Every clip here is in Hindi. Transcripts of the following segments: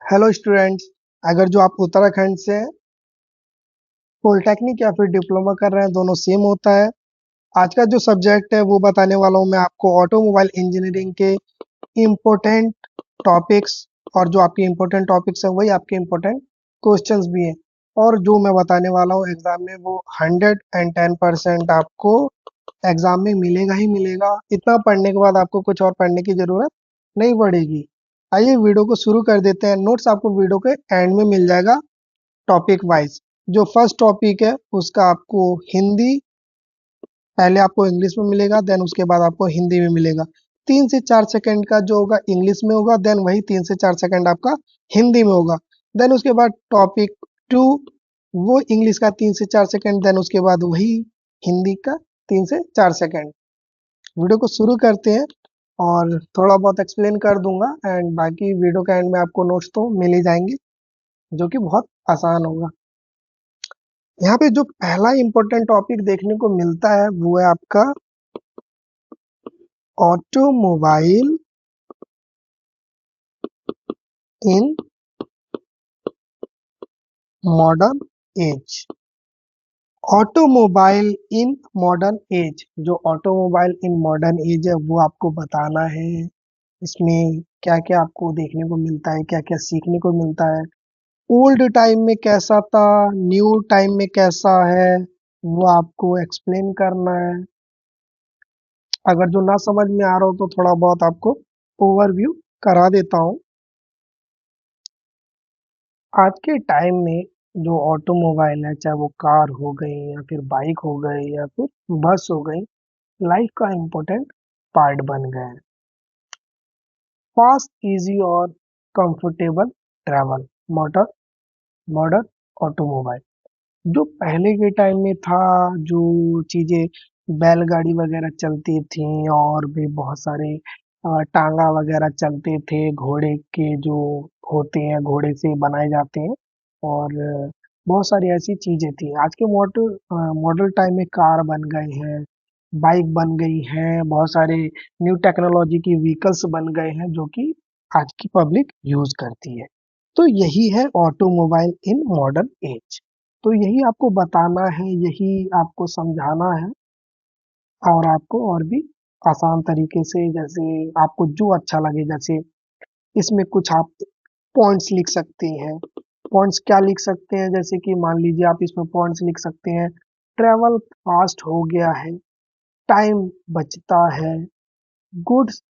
Hello students. अगर जो आप उत्तराखंड से पॉलिटेक्निक या फिर डिप्लोमा कर रहे हैं, दोनों सेम होता है। आज का जो सब्जेक्ट है वो बताने वाला हूँ मैं आपको ऑटोमोबाइल इंजीनियरिंग के इम्पोर्टेंट टॉपिक्स। और जो आपके इम्पोर्टेंट टॉपिक्स हैं वही आपके इम्पोर्टेंट क्वेश्चंस भी हैं। और जो मैं बताने वाला हूँ एग्जाम में वो 110% आपको एग्जाम में मिलेगा ही मिलेगा। इतना पढ़ने के बाद आपको कुछ और पढ़ने की जरूरत नहीं पड़ेगी। आइए वीडियो को शुरू कर देते हैं। नोट्स आपको वीडियो के एंड में मिल जाएगा टॉपिक वाइज। जो फर्स्ट टॉपिक है उसका आपको हिंदी, पहले आपको इंग्लिश में मिलेगा, देन उसके बाद आपको हिंदी में मिलेगा। 3 से 4 सेकंड का जो होगा इंग्लिश में होगा, देन वही 3 से 4 सेकंड आपका हिंदी में होगा। देन उसके बाद टॉपिक टू, वो इंग्लिश का 3 से 4 सेकंड, देन उसके बाद वही हिंदी का 3 से 4 सेकंड। वीडियो को शुरू करते हैं और थोड़ा बहुत एक्सप्लेन कर दूंगा एंड बाकी वीडियो के एंड में आपको नोट्स तो मिल ही जाएंगे, जो कि बहुत आसान होगा। यहाँ पे जो पहला इंपॉर्टेंट टॉपिक देखने को मिलता है वो है आपका automobile in modern age. Automobile in modern age, जो ऑटोमोबाइल इन मॉडर्न एज है वो आपको बताना है। इसमें क्या क्या आपको देखने को मिलता है, क्या क्या सीखने को मिलता है, ओल्ड टाइम में कैसा था, न्यू टाइम में कैसा है, वो आपको एक्सप्लेन करना है। अगर जो ना समझ में आ रहा हो तो थोड़ा बहुत आपको ओवरव्यू करा देता हूँ। आज के टाइम में जो ऑटोमोबाइल है, चाहे वो कार हो गई या फिर बाइक हो गई या फिर बस हो गई, लाइफ का इम्पोर्टेंट पार्ट बन गए हैं। फास्ट, इजी और comfortable travel, motor modern automobile. जो पहले के टाइम में था, जो चीजें बैलगाड़ी वगैरह चलती थी और भी बहुत सारे टांगा वगैरह चलते थे, घोड़े के जो होते हैं घोड़े से बनाए जाते हैं। और बहुत सारी ऐसी चीजें थी। आज के मॉडल मॉडल टाइम में कार बन गए हैं, बाइक बन गई है, बहुत सारे न्यू टेक्नोलॉजी की व्हीकल्स बन गए हैं जो कि आज की पब्लिक यूज करती है। तो यही है ऑटोमोबाइल इन मॉडर्न एज। तो यही आपको बताना है, यही आपको समझाना है। और आपको और भी आसान तरीके से, जैसे आपको जो अच्छा लगे, जैसे इसमें कुछ आप पॉइंट्स लिख सकते हैं। पॉइंट्स क्या लिख सकते हैं, जैसे कि मान लीजिए आप इसमें पॉइंट्स लिख सकते हैं। ट्रेवल फास्ट हो गया है, टाइम बचता है, गुड्स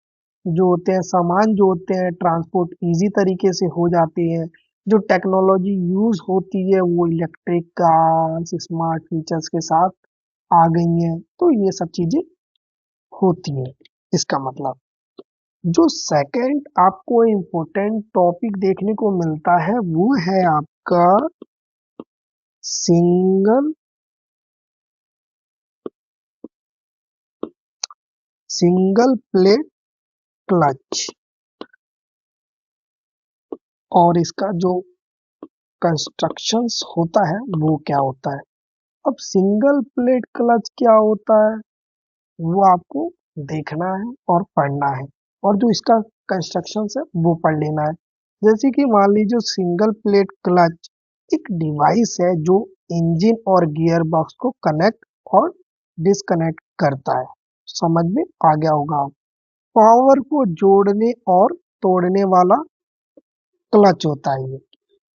जो होते हैं, सामान जो होते हैं, ट्रांसपोर्ट इजी तरीके से हो जाते हैं। जो टेक्नोलॉजी यूज होती है वो इलेक्ट्रिक कार्स, स्मार्ट फीचर्स के साथ आ गई हैं। तो ये सब चीजें होती हैं। इसका मतलब जो सेकंड आपको इम्पोर्टेंट टॉपिक देखने को मिलता है वो है आपका सिंगल सिंगल प्लेट क्लच। और इसका जो कंस्ट्रक्शंस होता है वो क्या होता है। अब सिंगल प्लेट क्लच क्या होता है वो आपको देखना है और पढ़ना है। और जो इसका कंस्ट्रक्शन है वो पढ़ लेना है। जैसे कि मान लीजिए सिंगल प्लेट क्लच एक डिवाइस है जो इंजन और गियर बॉक्स को कनेक्ट और डिस्कनेक्ट करता है। समझ में आ गया होगा। पावर को जोड़ने और तोड़ने वाला क्लच होता है ये।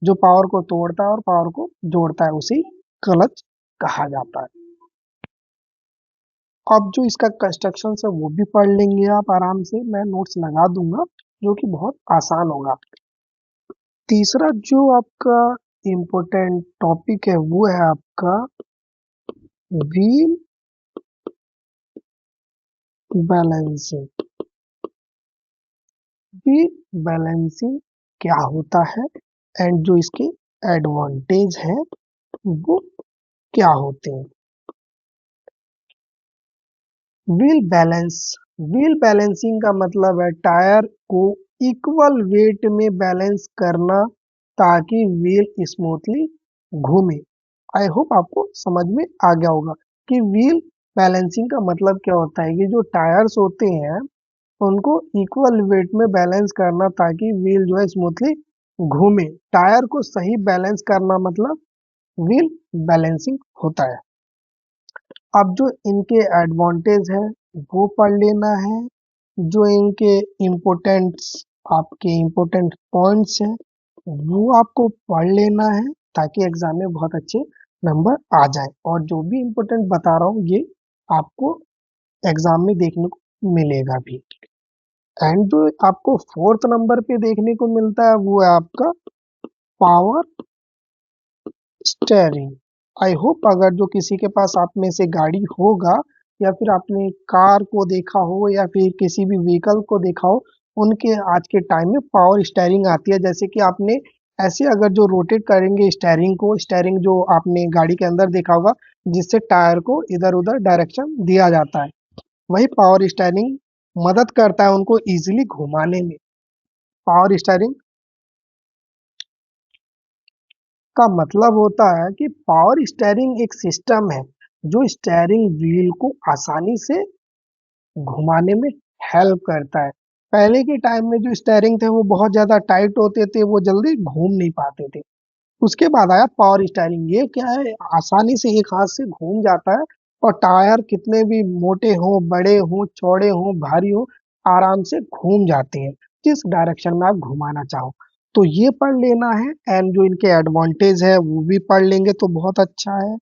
जो पावर को तोड़ता है और पावर को जोड़ता है उसी क्लच कहा जाता है। अब जो इसका कंस्ट्रक्शन है वो भी पढ़ लेंगे आप आराम से, मैं नोट्स लगा दूंगा, जो कि बहुत आसान होगा। तीसरा जो आपका इम्पोर्टेंट टॉपिक है वो है आपका व्हील बैलेंसिंग। व्हील बैलेंसिंग क्या होता है एंड जो इसके एडवांटेज है वो क्या होते हैं। व्हील बैलेंस व्हील बैलेंसिंग का मतलब है टायर को इक्वल वेट में बैलेंस करना ताकि व्हील स्मूथली घूमे। आई होप आपको समझ में आ गया होगा कि व्हील बैलेंसिंग का मतलब क्या होता है। कि जो टायर्स होते हैं उनको इक्वल वेट में बैलेंस करना ताकि व्हील जो है स्मूथली घूमे। टायर को सही बैलेंस करना मतलब व्हील बैलेंसिंग होता है। अब जो इनके एडवांटेज है वो पढ़ लेना है, जो इनके इम्पोर्टेंट्स आपके इम्पोर्टेंट पॉइंट्स हैं वो आपको पढ़ लेना है, ताकि एग्जाम में बहुत अच्छे नंबर आ जाए। और जो भी इम्पोर्टेंट बता रहा हूँ ये आपको एग्जाम में देखने को मिलेगा भी। एंड जो आपको फोर्थ नंबर पे देखने को मिलता है वो है आपका पावर स्टेयरिंग। आई होप अगर जो किसी के पास आप में से गाड़ी होगा, या फिर आपने कार को देखा हो, या फिर किसी भी व्हीकल को देखा हो, उनके आज के टाइम में पावर स्टेयरिंग आती है। जैसे कि आपने ऐसे अगर जो रोटेट करेंगे स्टेयरिंग को, स्टेयरिंग जो आपने गाड़ी के अंदर देखा होगा, जिससे टायर को इधर उधर डायरेक्शन दिया जाता है, वही पावर स्टेयरिंग मदद करता है उनको इजीली घुमाने में। पावर स्टेयरिंग का मतलब होता है कि पावर स्टेयरिंग एक सिस्टम है जो स्टेयरिंग व्हील को आसानी से घुमाने में हेल्प करता है। पहले के टाइम में जो स्टेयरिंग थे वो बहुत ज्यादा टाइट होते थे, वो जल्दी घूम नहीं पाते थे। उसके बाद आया पावर स्टेयरिंग। ये क्या है, आसानी से एक हाथ से घूम जाता है, और टायर कितने भी मोटे हों, बड़े हों, चौड़े हों, भारी हो, आराम से घूम जाते हैं जिस डायरेक्शन में आप घुमाना चाहो। तो ये पढ़ लेना है, एंड जो इनके एडवांटेज है वो भी पढ़ लेंगे तो बहुत अच्छा है।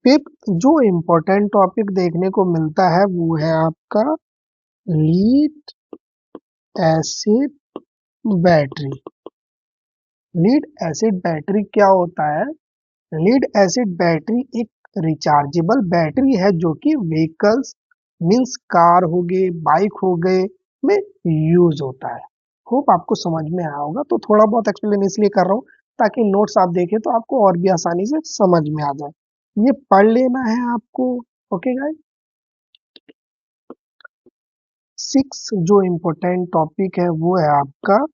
फिर जो इम्पोर्टेंट टॉपिक देखने को मिलता है वो है आपका lead acid battery. Lead acid battery क्या होता है? लीड एसिड बैटरी एक रिचार्जेबल बैटरी है जो कि व्हीकल्स मींस कार हो गए, बाइक हो गए में यूज होता है। होप आपको समझ में आया होगा। तो थोड़ा बहुत एक्सप्लेन इसलिए कर रहा हूँ ताकि नोट्स आप देखें तो आपको और भी आसानी से समझ में आ जाए। ये पढ़ लेना है आपको। Okay guys. सिक्स जो इम्पोर्टेंट टॉपिक है वो है आपका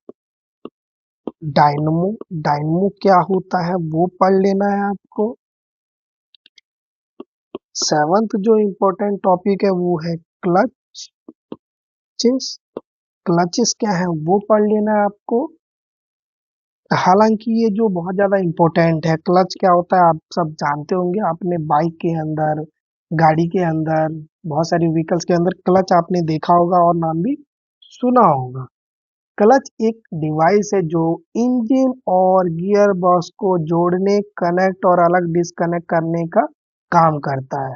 डायनमो। डायनमो क्या होता है वो पढ़ लेना है आपको। सेवंथ जो इम्पोर्टेंट टॉपिक है वो है क्लचेस। क्लचेस क्या है वो पढ़ लेना है आपको। हालांकि ये जो बहुत ज्यादा इम्पोर्टेंट है, क्लच क्या होता है आप सब जानते होंगे। आपने बाइक के अंदर, गाड़ी के अंदर, बहुत सारी व्हीकल्स के अंदर क्लच आपने देखा होगा और नाम भी सुना होगा। क्लच एक डिवाइस है जो इंजन और गियर बॉक्स को जोड़ने, कनेक्ट और अलग डिस्कनेक्ट करने का काम करता है।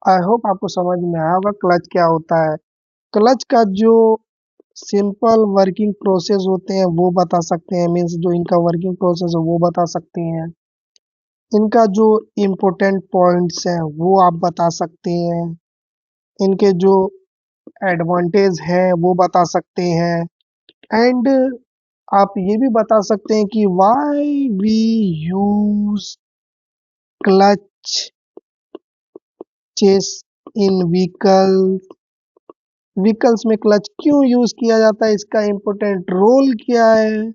आई होप आपको समझ में आया होगा क्लच क्या होता है। क्लच का जो सिंपल वर्किंग प्रोसेस होते हैं वो बता सकते हैं, मीन्स जो इनका वर्किंग प्रोसेस है वो बता सकते हैं। इनका जो इम्पोर्टेंट पॉइंट्स हैं वो आप बता सकते हैं। इनके जो एडवांटेज हैं वो बता सकते हैं। एंड आप ये भी बता सकते हैं कि why we use clutches in vehicles में क्लच क्यों यूज किया जाता है, इसका इम्पोर्टेंट रोल क्या है,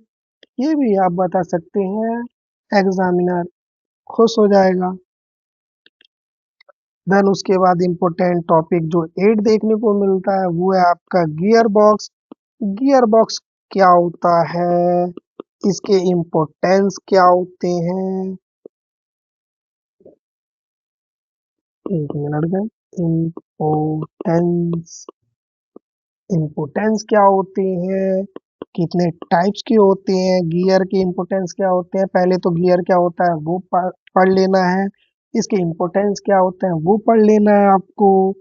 ये भी आप बता सकते हैं। एग्जामिनर खुश हो जाएगा। देन उसके बाद इम्पोर्टेंट टॉपिक जो 8 देखने को मिलता है वो है आपका गियर बॉक्स। गियर बॉक्स क्या होता है, इसके इम्पोर्टेंस क्या होते हैं। एक मिनट का। इम्पोर्टेंस, इम्पोर्टेंस क्या होते हैं, कितने टाइप्स के होते हैं, गियर के इम्पोर्टेंस क्या होते हैं। पहले तो गियर क्या होता है वो पढ़ लेना है। इसके इम्पोर्टेंस क्या होते हैं वो पढ़ लेना है आपको।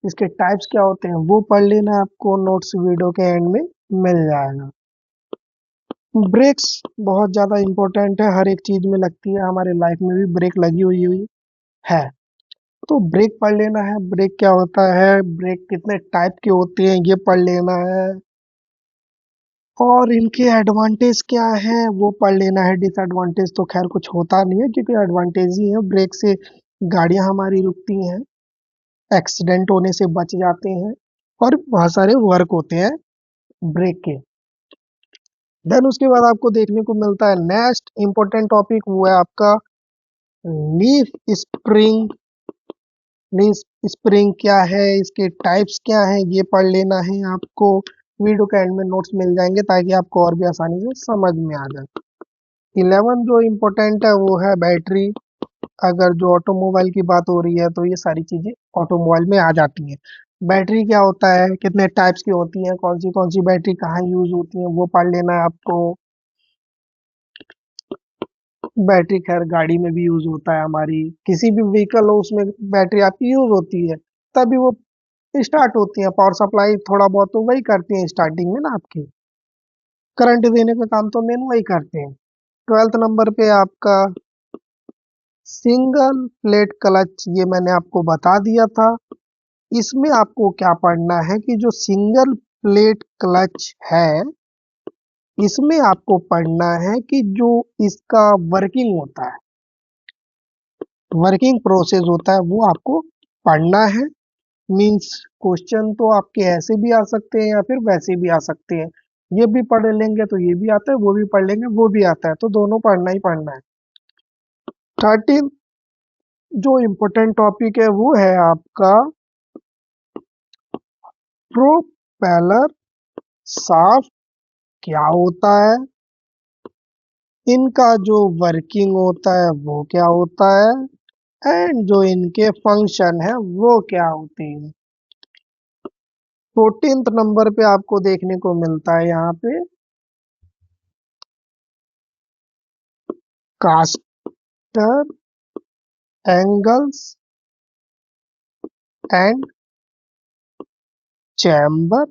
इसके टाइप्स क्या होते हैं वो पढ़ लेना है आपको। नोट्स वीडियो के एंड में मिल जाएगा। ब्रेक्स बहुत ज्यादा इम्पोर्टेंट है, हर एक चीज में लगती है, हमारे लाइफ में भी ब्रेक लगी हुई है। तो ब्रेक पढ़ लेना है। ब्रेक क्या होता है, ब्रेक कितने टाइप के होते हैं ये पढ़ लेना है। और इनके एडवांटेज क्या है वो पढ़ लेना है। डिसएडवांटेज तो खैर कुछ होता नहीं है, क्योंकि एडवांटेज ही है। ब्रेक से गाड़ियां हमारी रुकती हैं, एक्सीडेंट होने से बच जाते हैं, और बहुत सारे वर्क होते हैं ब्रेक के। देन उसके बाद आपको देखने को मिलता है नेक्स्ट इम्पोर्टेंट टॉपिक वो है आपका लीफ स्प्रिंग। लीफ स्प्रिंग क्या है, इसके टाइप्स क्या है ये पढ़ लेना है आपको। वीडियो के एंड में नोट्स मिल जाएंगे ताकि आपको और भी आसानी से समझ में आ जाए। 11 जो इम्पोर्टेंट है वो है बैटरी। अगर जो ऑटोमोबाइल की बात हो रही है तो ये सारी चीजें ऑटोमोबाइल में आ जाती हैं। बैटरी क्या होता है, कितने टाइप्स की होती हैं, कौन सी बैटरी कहाँ यूज होती है, वो पढ़ लेना है आपको। बैटरी खैर गाड़ी में भी यूज होता है, हमारी किसी भी व्हीकल हो उसमें बैटरी आपकी यूज होती है, तभी वो स्टार्ट होती है। पावर सप्लाई थोड़ा बहुत तो वही करती है स्टार्टिंग में ना, आपकी करंट देने का काम तो मेन वही करते हैं। 12th नंबर पे आपका सिंगल प्लेट क्लच, ये मैंने आपको बता दिया था। इसमें आपको क्या पढ़ना है कि जो सिंगल प्लेट क्लच है, इसमें आपको पढ़ना है कि जो इसका वर्किंग होता है, वर्किंग प्रोसेस होता है, वो आपको पढ़ना है। मींस क्वेश्चन तो आपके ऐसे भी आ सकते हैं या फिर वैसे भी आ सकते हैं। ये भी पढ़ लेंगे तो ये भी आता है, वो भी पढ़ लेंगे वो भी आता है, तो दोनों पढ़ना ही पढ़ना है। 13 जो इम्पोर्टेंट टॉपिक है वो है आपका प्रोपेलर शाफ्ट क्या होता है, इनका जो वर्किंग होता है वो क्या होता है, एंड जो इनके फंक्शन है वो क्या होते हैं। 14th नंबर पे आपको देखने को मिलता है यहाँ पे caster angles and camber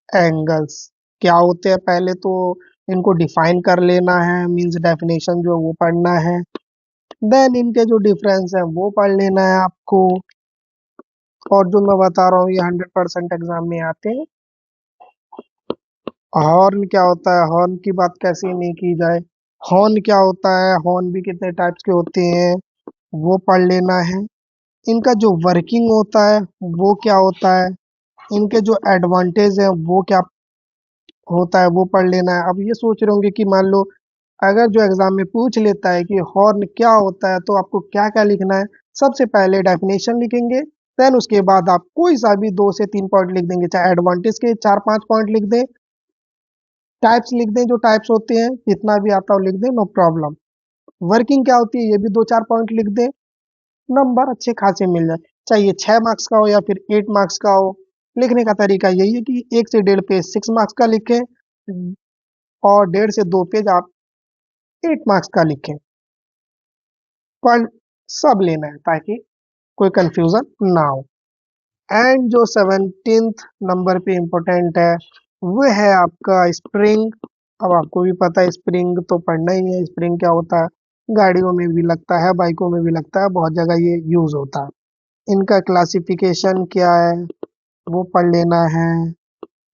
angles क्या होते हैं। पहले तो इनको डिफाइन कर लेना है, मींस डेफिनेशन जो है वो पढ़ना है। देन इनके जो डिफरेंस है वो पढ़ लेना है आपको। और जो मैं बता रहा हूँ ये 100% एग्जाम में आते हैं। हॉर्न क्या होता है, हॉर्न की बात कैसे नहीं की जाए। हॉर्न क्या होता है, हॉर्न भी कितने टाइप्स के होते हैं वो पढ़ लेना है। इनका जो वर्किंग होता है वो क्या होता है, इनके जो एडवांटेज है वो क्या होता है वो पढ़ लेना है। अब ये सोच रहे होंगे कि मान लो अगर जो एग्जाम में पूछ लेता है कि हॉर्न क्या होता है तो आपको क्या क्या लिखना है। सबसे पहले डेफिनेशन लिखेंगे, देन उसके बाद आप कोई सा भी 2 से 3 पॉइंट लिख देंगे, चाहे एडवांटेज के 4-5 पॉइंट लिख दें, टाइप्स लिख दें, जो टाइप्स होते हैं जितना भी आता हो लिख दें, नो प्रॉब्लम। वर्किंग क्या होती है ये भी 2-4 पॉइंट लिख दें, नंबर अच्छे खासे मिल जाए। चाहे ये 6 मार्क्स का हो या फिर 8 मार्क्स का हो, लिखने का तरीका यही है कि 1 से 1.5 पेज 6 मार्क्स का लिखें और 1.5 से 2 पेज आप 8 मार्क्स का लिखें। पर सब लेना है ताकि कोई कंफ्यूजन ना हो। एंड जो 17th नंबर पे इम्पोर्टेंट है वो है आपका स्प्रिंग। अब आपको भी पता है स्प्रिंग तो पढ़ना ही है। स्प्रिंग क्या होता है, गाड़ियों में भी लगता है, बाइकों में भी लगता है, बहुत जगह ये यूज होता है। इनका क्लासिफिकेशन क्या है वो पढ़ लेना है।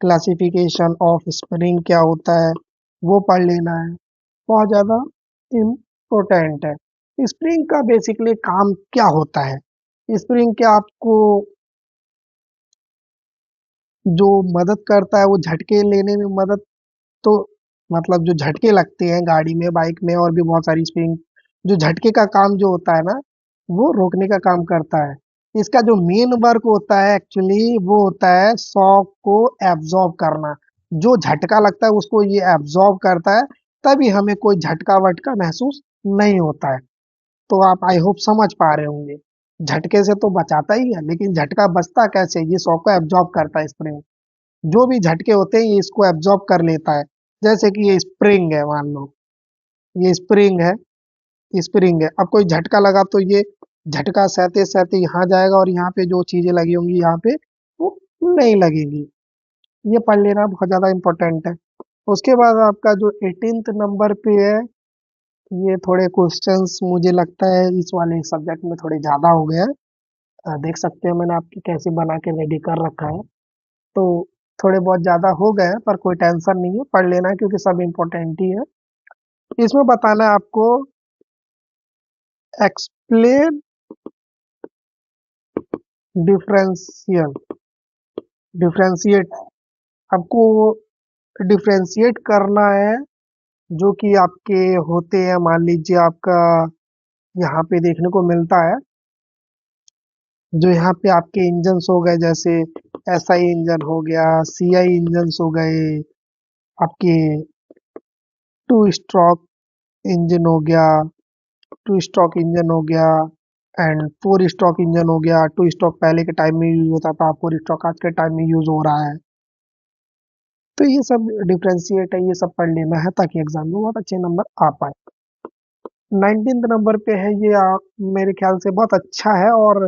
क्लासिफिकेशन ऑफ स्प्रिंग क्या होता है वो पढ़ लेना है, बहुत ज़्यादा इम्पोर्टेंट है। स्प्रिंग का बेसिकली काम क्या होता है, स्प्रिंग क्या आपको जो मदद करता है वो झटके लेने में मदद, तो मतलब जो झटके लगते हैं गाड़ी में बाइक में और भी बहुत सारी स्प्रिंग, जो झटके का काम जो होता है ना वो रोकने का काम करता है। इसका जो मेन वर्क होता है एक्चुअली वो होता है शॉक को एब्जॉर्ब करना। जो झटका लगता है उसको ये एब्जॉर्ब करता है, तभी हमें कोई झटका वटका महसूस नहीं होता है। तो आप आई होप समझ पा रहे होंगे, झटके से तो बचाता ही है लेकिन झटका बचता कैसे, ये शॉक को एब्जॉर्ब करता है स्प्रिंग। जो भी झटके होते हैं ये इसको एब्जॉर्ब कर लेता है। जैसे कि ये स्प्रिंग है, मान लो ये स्प्रिंग है, स्प्रिंग है, अब कोई झटका लगा तो ये झटका सहते सहते यहाँ जाएगा और यहाँ पे जो चीजें लगी होंगी यहाँ पे वो नहीं लगेगी। ये पढ़ लेना बहुत ज्यादा इंपॉर्टेंट है। उसके बाद आपका जो 18th नंबर पे है, ये थोड़े क्वेश्चंस मुझे लगता है इस वाले सब्जेक्ट में थोड़े ज्यादा हो गए हैं। देख सकते हैं मैंने आपकी कैसे बना के रेडी कर रखा है, तो थोड़े बहुत ज्यादा हो गए हैं पर कोई टेंशन नहीं है, पढ़ लेना है क्योंकि सब इम्पोर्टेंट ही है। इसमें बताना है आपको एक्सप्लेन डिफरेंशियल, डिफरेंशिएट, आपको डिफरेंशिएट करना है जो कि आपके होते हैं। मान लीजिए आपका यहाँ पे देखने को मिलता है, जो यहाँ पे आपके इंजन्स हो गए जैसे SI इंजन हो गया, CI इंजन हो गए, आपके टू स्ट्रोक इंजन हो गया, टू स्ट्रोक इंजन हो गया एंड फोर स्ट्रोक इंजन हो गया। टू स्ट्रोक पहले के टाइम में यूज होता था, फोर स्ट्रोक आज के टाइम में यूज हो रहा है। तो ये सब डिफ्रेंशिएट है, ये सब पढ़ लेना है ताकि एग्जाम में बहुत अच्छे नंबर आ पाए। 19th नंबर पे है ये, मेरे ख्याल से बहुत अच्छा है और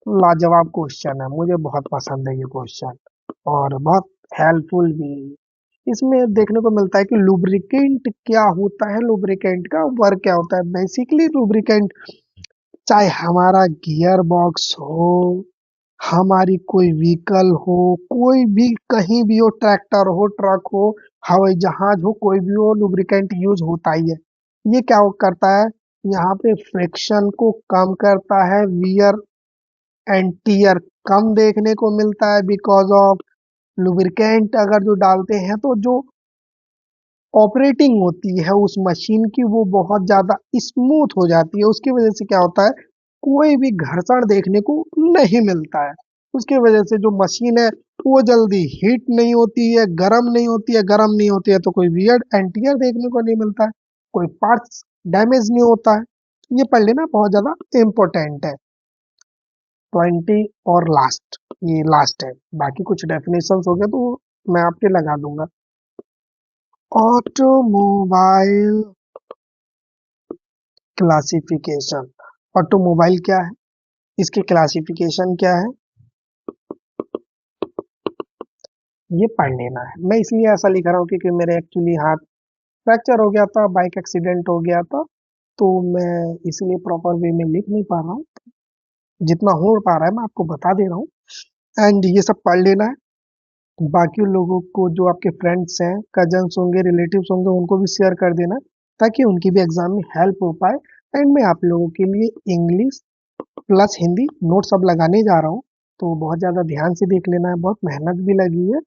लाजवाब क्वेश्चन है, मुझे बहुत पसंद है ये क्वेश्चन और बहुत हेल्पफुल भी है। इसमें देखने को मिलता है कि लुब्रिकेंट क्या होता है, लुब्रिकेंट का वर्क क्या होता है। बेसिकली लुब्रिकेंट, चाहे हमारा गियर बॉक्स हो, हमारी कोई व्हीकल हो, कोई भी कहीं भी हो, ट्रैक्टर हो, ट्रक हो, हवाई जहाज हो, कोई भी हो, लुब्रिकेंट यूज होता ही है। ये क्या करता है, यहाँ पे फ्रिक्शन को कम करता है, वियर एंड टीयर कम देखने को मिलता है बिकॉज ऑफ लुब्रिकेंट। अगर जो डालते हैं तो जो ऑपरेटिंग होती है उस मशीन की वो बहुत ज्यादा स्मूथ हो जाती है। उसकी वजह से क्या होता है, कोई भी घर्षण देखने को नहीं मिलता है। उसकी वजह से जो मशीन है वो जल्दी हीट नहीं होती है, गर्म नहीं होती है, गर्म नहीं होती है तो कोई वियर्ड एंटीयर देखने को नहीं मिलता है, कोई पार्ट्स डैमेज नहीं होता है। ये पढ़ लेना बहुत ज्यादा इम्पोर्टेंट है। 20 और लास्ट, ये लास्ट है, बाकी कुछ डेफिनेशंस हो गए तो मैं आपके लगा दूंगा। Automobile classification. ऑटोमोबाइल क्या है, इसके क्लासिफिकेशन क्या है, ये पढ़ लेना है। मैं इसलिए ऐसा लिख रहा हूँ क्योंकि मेरे एक्चुअली हाथ फ्रैक्चर हो गया था, बाइक एक्सीडेंट हो गया था, तो मैं इसलिए प्रॉपर वे में लिख नहीं पा रहा हूँ। जितना हो पा रहा है मैं आपको बता दे रहा हूँ एंड ये सब पढ़ लेना है। बाकी लोगों को, जो आपके फ्रेंड्स हैं, कजन्स होंगे, रिलेटिव्स होंगे, उनको भी शेयर कर देना ताकि उनकी भी एग्जाम में हेल्प हो पाए। एंड मैं आप लोगों के लिए इंग्लिश प्लस हिंदी नोट सब लगाने जा रहा हूँ, तो बहुत ज़्यादा ध्यान से देख लेना है, बहुत मेहनत भी लगी है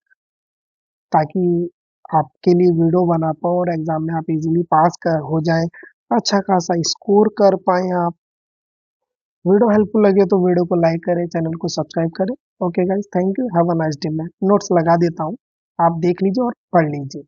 ताकि आपके लिए वीडियो बना पाऊँ और एग्जाम में आप इजीली पास कर हो जाए, अच्छा खासा स्कोर कर पाए आप। वीडियो हेल्पफुल लगे तो वीडियो को लाइक करें, चैनल को सब्सक्राइब करें। Okay guys, thank you, have a nice day. मैं नोट्स लगा देता हूँ, आप देख लीजिए और पढ़ लीजिए।